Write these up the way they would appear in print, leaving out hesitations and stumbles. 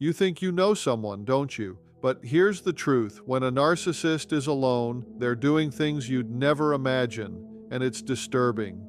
You think you know someone, don't you? But here's the truth. When a narcissist is alone, they're doing things you'd never imagine, and it's disturbing.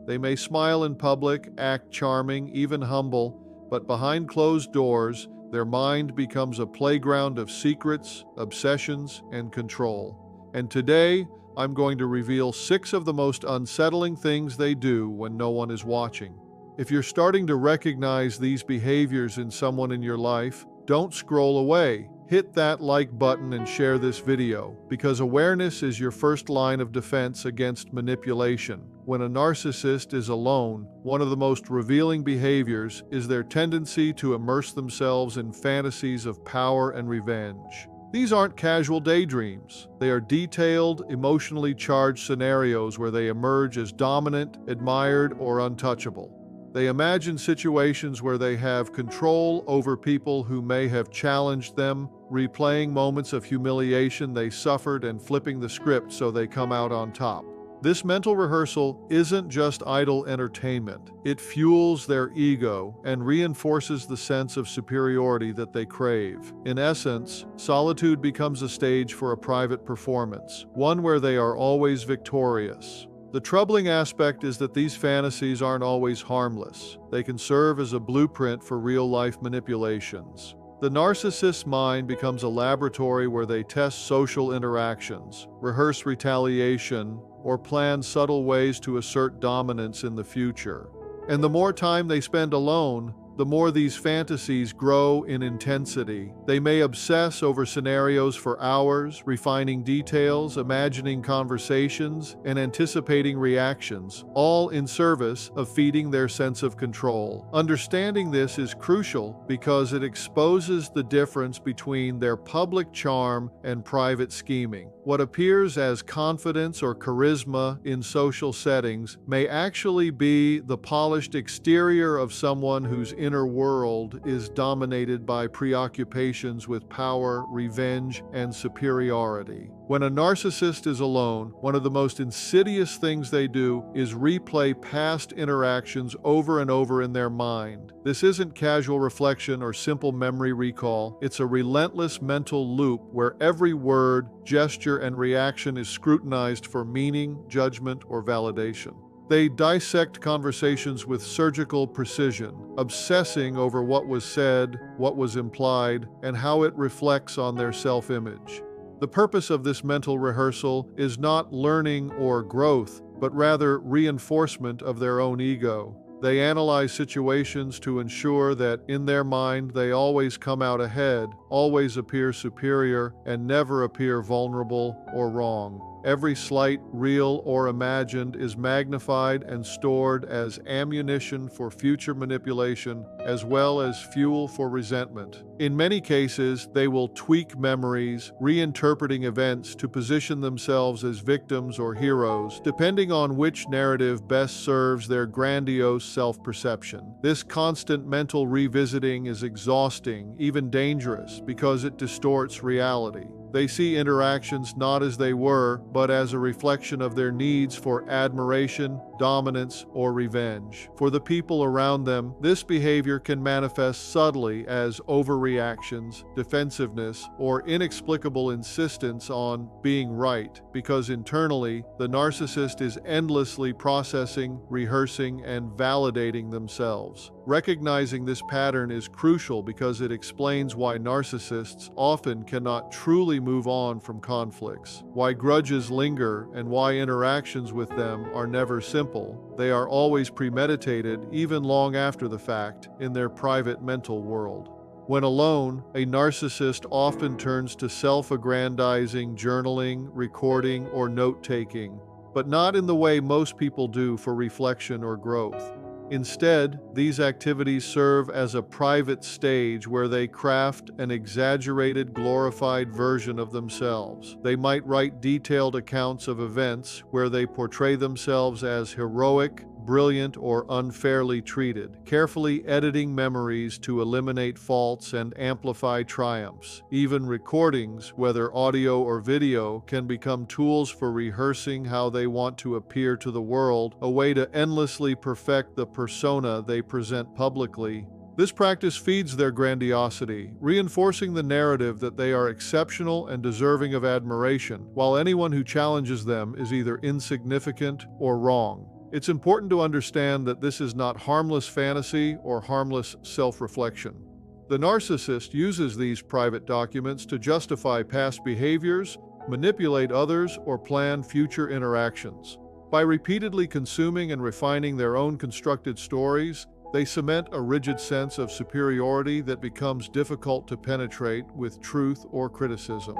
They may smile in public, act charming, even humble, but behind closed doors, their mind becomes a playground of secrets, obsessions, and control. And today, I'm going to reveal 6 of the most unsettling things they do when no one is watching. If you're starting to recognize these behaviors in someone in your life, don't scroll away. Hit that like button and share this video, because awareness is your first line of defense against manipulation. When a narcissist is alone, one of the most revealing behaviors is their tendency to immerse themselves in fantasies of power and revenge. These aren't casual daydreams. They are detailed, emotionally charged scenarios where they emerge as dominant, admired, or untouchable. They imagine situations where they have control over people who may have challenged them, replaying moments of humiliation they suffered and flipping the script so they come out on top. This mental rehearsal isn't just idle entertainment. It fuels their ego and reinforces the sense of superiority that they crave. In essence, solitude becomes a stage for a private performance, one where they are always victorious. The troubling aspect is that these fantasies aren't always harmless. They can serve as a blueprint for real-life manipulations. The narcissist's mind becomes a laboratory where they test social interactions, rehearse retaliation, or plan subtle ways to assert dominance in the future. And the more time they spend alone, the more these fantasies grow in intensity. They may obsess over scenarios for hours, refining details, imagining conversations, and anticipating reactions, all in service of feeding their sense of control. Understanding this is crucial because it exposes the difference between their public charm and private scheming. What appears as confidence or charisma in social settings may actually be the polished exterior of someone whose inner world is dominated by preoccupations with power, revenge, and superiority. When a narcissist is alone, one of the most insidious things they do is replay past interactions over and over in their mind. This isn't casual reflection or simple memory recall. It's a relentless mental loop where every word, gesture, and reaction is scrutinized for meaning, judgment, or validation. They dissect conversations with surgical precision, obsessing over what was said, what was implied, and how it reflects on their self-image. The purpose of this mental rehearsal is not learning or growth, but rather reinforcement of their own ego. They analyze situations to ensure that in their mind they always come out ahead, always appear superior, and never appear vulnerable or wrong. Every slight, real or imagined, is magnified and stored as ammunition for future manipulation, as well as fuel for resentment. In many cases, they will tweak memories, reinterpreting events to position themselves as victims or heroes, depending on which narrative best serves their grandiose self-perception. This constant mental revisiting is exhausting, even dangerous, because it distorts reality. They see interactions not as they were, but as a reflection of their needs for admiration, dominance, or revenge. For the people around them, this behavior can manifest subtly as overreactions, defensiveness, or inexplicable insistence on being right, because internally, the narcissist is endlessly processing, rehearsing, and validating themselves. Recognizing this pattern is crucial because it explains why narcissists often cannot truly move on from conflicts, why grudges linger, and why interactions with them are never simple. They are always premeditated, even long after the fact, in their private mental world. When alone, a narcissist often turns to self-aggrandizing, journaling, recording, or note-taking, but not in the way most people do for reflection or growth. Instead, these activities serve as a private stage where they craft an exaggerated, glorified version of themselves. They might write detailed accounts of events where they portray themselves as heroic, brilliant, or unfairly treated, carefully editing memories to eliminate faults and amplify triumphs. Even recordings, whether audio or video, can become tools for rehearsing how they want to appear to the world, a way to endlessly perfect the persona they present publicly. This practice feeds their grandiosity, reinforcing the narrative that they are exceptional and deserving of admiration, while anyone who challenges them is either insignificant or wrong. It's important to understand that this is not harmless fantasy or harmless self-reflection. The narcissist uses these private documents to justify past behaviors, manipulate others, or plan future interactions. By repeatedly consuming and refining their own constructed stories, they cement a rigid sense of superiority that becomes difficult to penetrate with truth or criticism.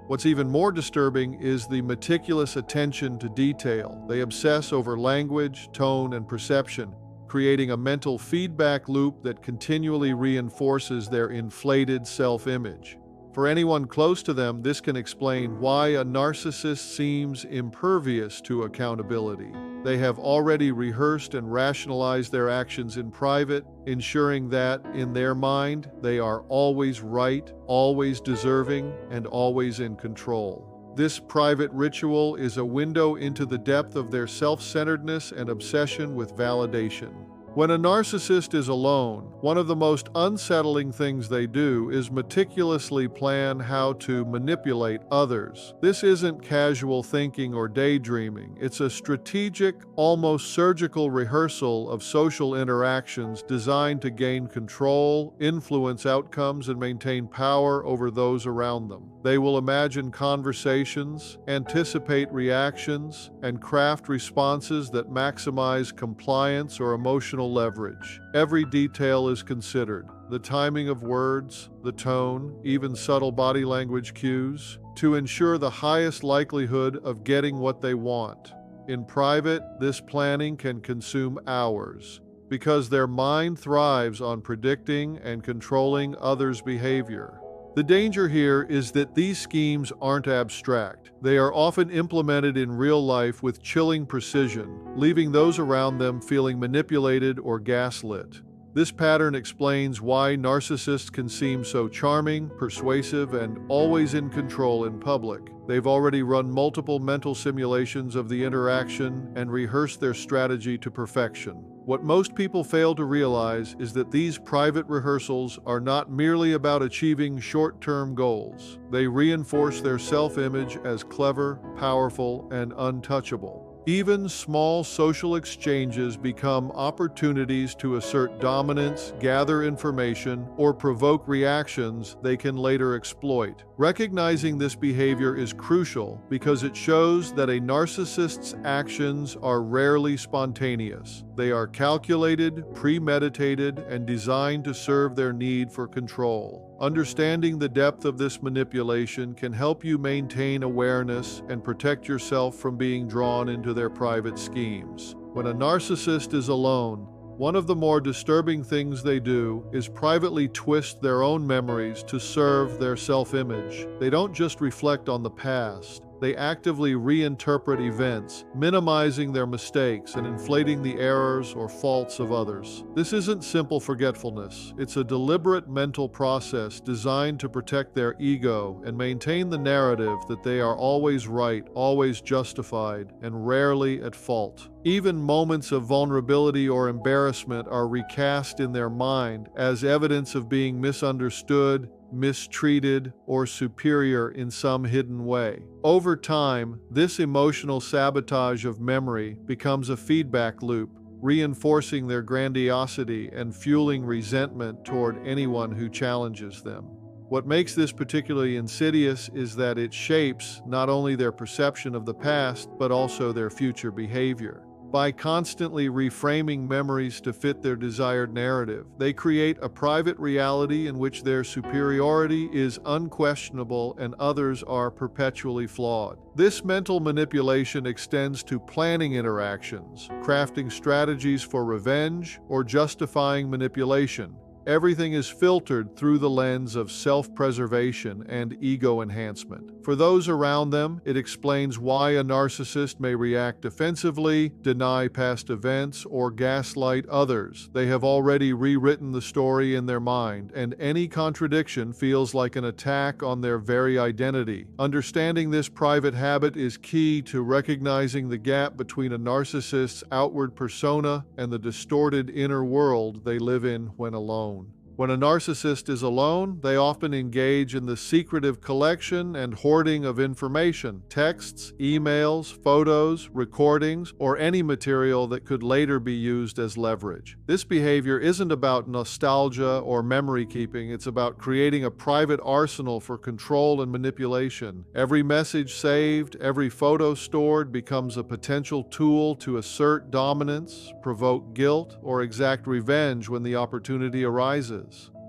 What's even more disturbing is the meticulous attention to detail. They obsess over language, tone, and perception, creating a mental feedback loop that continually reinforces their inflated self-image. For anyone close to them, this can explain why a narcissist seems impervious to accountability. They have already rehearsed and rationalized their actions in private, ensuring that, in their mind, they are always right, always deserving, and always in control. This private ritual is a window into the depth of their self-centeredness and obsession with validation. When a narcissist is alone, one of the most unsettling things they do is meticulously plan how to manipulate others. This isn't casual thinking or daydreaming. It's a strategic, almost surgical rehearsal of social interactions designed to gain control, influence outcomes, and maintain power over those around them. They will imagine conversations, anticipate reactions, and craft responses that maximize compliance or emotional leverage. Every detail is considered: the timing of words, the tone, even subtle body language cues, to ensure the highest likelihood of getting what they want. In private, this planning can consume hours, because their mind thrives on predicting and controlling others' behavior. The danger here is that these schemes aren't abstract. They are often implemented in real life with chilling precision, leaving those around them feeling manipulated or gaslit. This pattern explains why narcissists can seem so charming, persuasive, and always in control in public. They've already run multiple mental simulations of the interaction and rehearsed their strategy to perfection. What most people fail to realize is that these private rehearsals are not merely about achieving short-term goals. They reinforce their self-image as clever, powerful, and untouchable. Even small social exchanges become opportunities to assert dominance, gather information, or provoke reactions they can later exploit. Recognizing this behavior is crucial because it shows that a narcissist's actions are rarely spontaneous. They are calculated, premeditated, and designed to serve their need for control. Understanding the depth of this manipulation can help you maintain awareness and protect yourself from being drawn into their private schemes. When a narcissist is alone, one of the more disturbing things they do is privately twist their own memories to serve their self-image. They don't just reflect on the past. They actively reinterpret events, minimizing their mistakes and inflating the errors or faults of others. This isn't simple forgetfulness. It's a deliberate mental process designed to protect their ego and maintain the narrative that they are always right, always justified, and rarely at fault. Even moments of vulnerability or embarrassment are recast in their mind as evidence of being misunderstood, mistreated, or superior in some hidden way. Over time, this emotional sabotage of memory becomes a feedback loop, reinforcing their grandiosity and fueling resentment toward anyone who challenges them. What makes this particularly insidious is that it shapes not only their perception of the past, but also their future behavior. By constantly reframing memories to fit their desired narrative, they create a private reality in which their superiority is unquestionable and others are perpetually flawed. This mental manipulation extends to planning interactions, crafting strategies for revenge, or justifying manipulation. Everything is filtered through the lens of self-preservation and ego enhancement. For those around them, it explains why a narcissist may react defensively, deny past events, or gaslight others. They have already rewritten the story in their mind, and any contradiction feels like an attack on their very identity. Understanding this private habit is key to recognizing the gap between a narcissist's outward persona and the distorted inner world they live in when alone. When a narcissist is alone, they often engage in the secretive collection and hoarding of information, texts, emails, photos, recordings, or any material that could later be used as leverage. This behavior isn't about nostalgia or memory keeping, it's about creating a private arsenal for control and manipulation. Every message saved, every photo stored becomes a potential tool to assert dominance, provoke guilt, or exact revenge when the opportunity arises.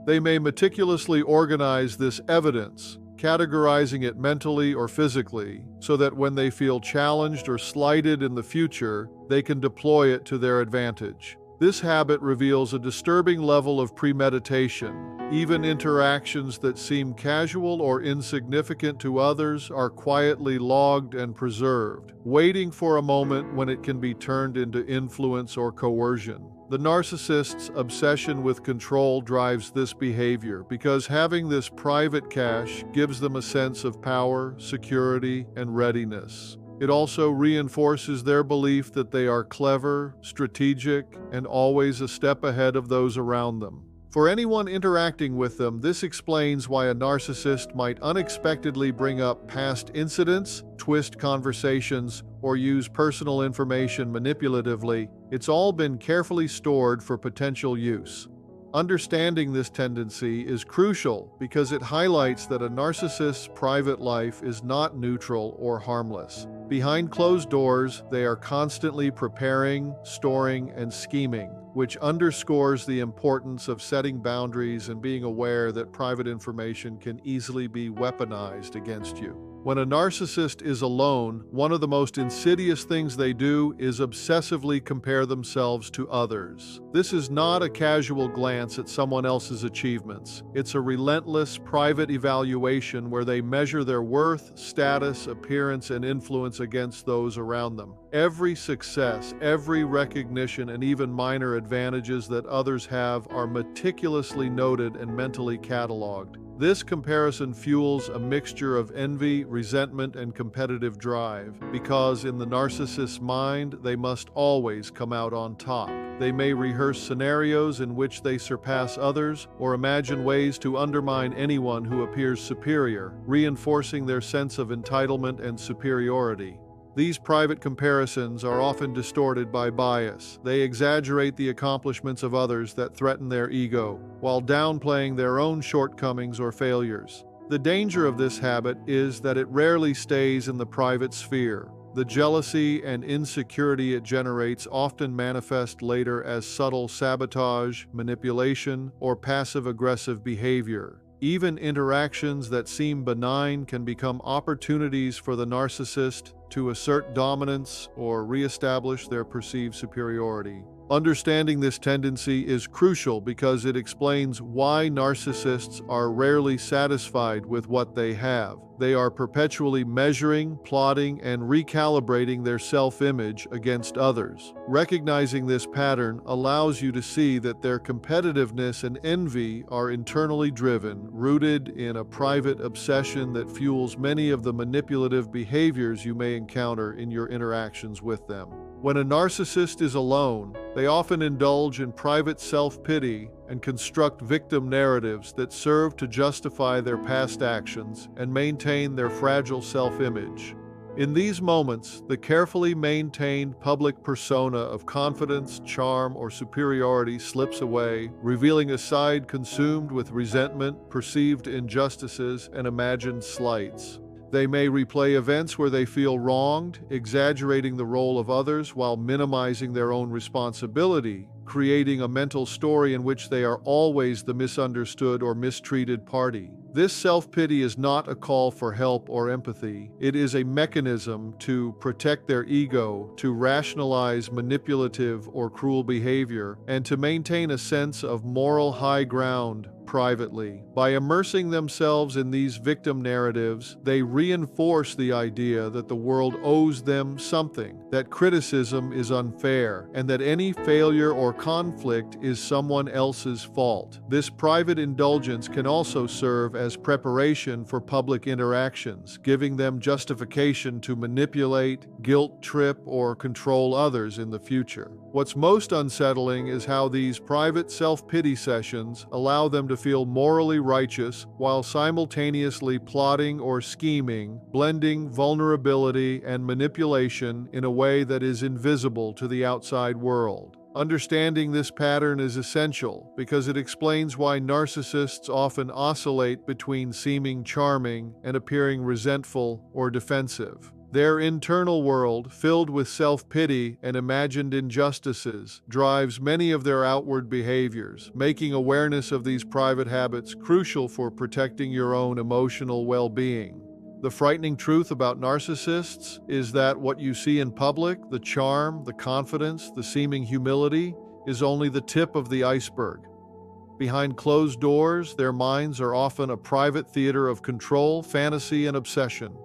They may meticulously organize this evidence, categorizing it mentally or physically, so that when they feel challenged or slighted in the future, they can deploy it to their advantage. This habit reveals a disturbing level of premeditation. Even interactions that seem casual or insignificant to others are quietly logged and preserved, waiting for a moment when it can be turned into influence or coercion. The narcissist's obsession with control drives this behavior because having this private cache gives them a sense of power, security, and readiness. It also reinforces their belief that they are clever, strategic, and always a step ahead of those around them. For anyone interacting with them, this explains why a narcissist might unexpectedly bring up past incidents, twist conversations, or use personal information manipulatively. It's all been carefully stored for potential use. Understanding this tendency is crucial because it highlights that a narcissist's private life is not neutral or harmless. Behind closed doors, they are constantly preparing, storing, and scheming, which underscores the importance of setting boundaries and being aware that private information can easily be weaponized against you. When a narcissist is alone, one of the most insidious things they do is obsessively compare themselves to others. This is not a casual glance at someone else's achievements. It's a relentless, private evaluation where they measure their worth, status, appearance, and influence against those around them. Every success, every recognition, and even minor advantages that others have are meticulously noted and mentally cataloged. This comparison fuels a mixture of envy, resentment, and competitive drive, because in the narcissist's mind, they must always come out on top. They may rehearse scenarios in which they surpass others or imagine ways to undermine anyone who appears superior, reinforcing their sense of entitlement and superiority. These private comparisons are often distorted by bias. They exaggerate the accomplishments of others that threaten their ego, while downplaying their own shortcomings or failures. The danger of this habit is that it rarely stays in the private sphere. The jealousy and insecurity it generates often manifest later as subtle sabotage, manipulation, or passive-aggressive behavior. Even interactions that seem benign can become opportunities for the narcissist to assert dominance or reestablish their perceived superiority. Understanding this tendency is crucial because it explains why narcissists are rarely satisfied with what they have. They are perpetually measuring, plotting, and recalibrating their self-image against others. Recognizing this pattern allows you to see that their competitiveness and envy are internally driven, rooted in a private obsession that fuels many of the manipulative behaviors you may encounter in your interactions with them. When a narcissist is alone, they often indulge in private self-pity and construct victim narratives that serve to justify their past actions and maintain their fragile self-image. In these moments, the carefully maintained public persona of confidence, charm, or superiority slips away, revealing a side consumed with resentment, perceived injustices, and imagined slights. They may replay events where they feel wronged, exaggerating the role of others while minimizing their own responsibility, creating a mental story in which they are always the misunderstood or mistreated party. This self-pity is not a call for help or empathy. It is a mechanism to protect their ego, to rationalize manipulative or cruel behavior, and to maintain a sense of moral high ground privately. By immersing themselves in these victim narratives, they reinforce the idea that the world owes them something, that criticism is unfair, and that any failure or conflict is someone else's fault. This private indulgence can also serve as preparation for public interactions, giving them justification to manipulate, guilt trip, or control others in the future. What's most unsettling is how these private self-pity sessions allow them to feel morally righteous while simultaneously plotting or scheming, blending vulnerability and manipulation in a way that is invisible to the outside world. Understanding this pattern is essential because it explains why narcissists often oscillate between seeming charming and appearing resentful or defensive. Their internal world, filled with self-pity and imagined injustices, drives many of their outward behaviors, making awareness of these private habits crucial for protecting your own emotional well-being. The frightening truth about narcissists is that what you see in public, the charm, the confidence, the seeming humility, is only the tip of the iceberg. Behind closed doors, their minds are often a private theater of control, fantasy, and obsession.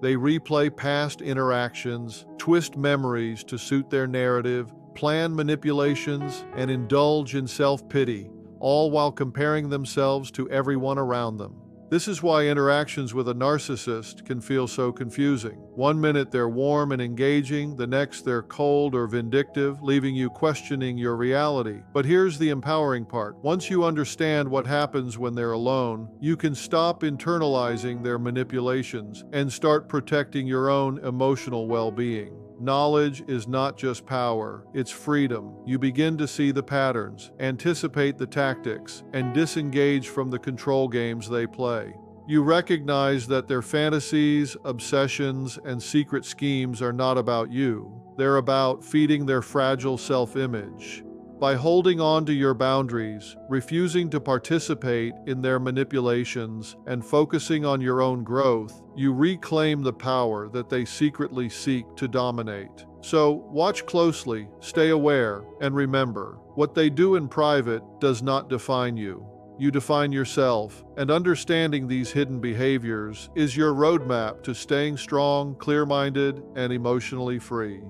They replay past interactions, twist memories to suit their narrative, plan manipulations, and indulge in self-pity, all while comparing themselves to everyone around them. This is why interactions with a narcissist can feel so confusing. One minute they're warm and engaging, the next they're cold or vindictive, leaving you questioning your reality. But here's the empowering part. Once you understand what happens when they're alone, you can stop internalizing their manipulations and start protecting your own emotional well-being. Knowledge is not just power, it's freedom. You begin to see the patterns, anticipate the tactics, and disengage from the control games they play. You recognize that their fantasies, obsessions, and secret schemes are not about you. They're about feeding their fragile self-image. By holding on to your boundaries, refusing to participate in their manipulations, and focusing on your own growth, you reclaim the power that they secretly seek to dominate. So, watch closely, stay aware, and remember, what they do in private does not define you. You define yourself, and understanding these hidden behaviors is your roadmap to staying strong, clear-minded, and emotionally free.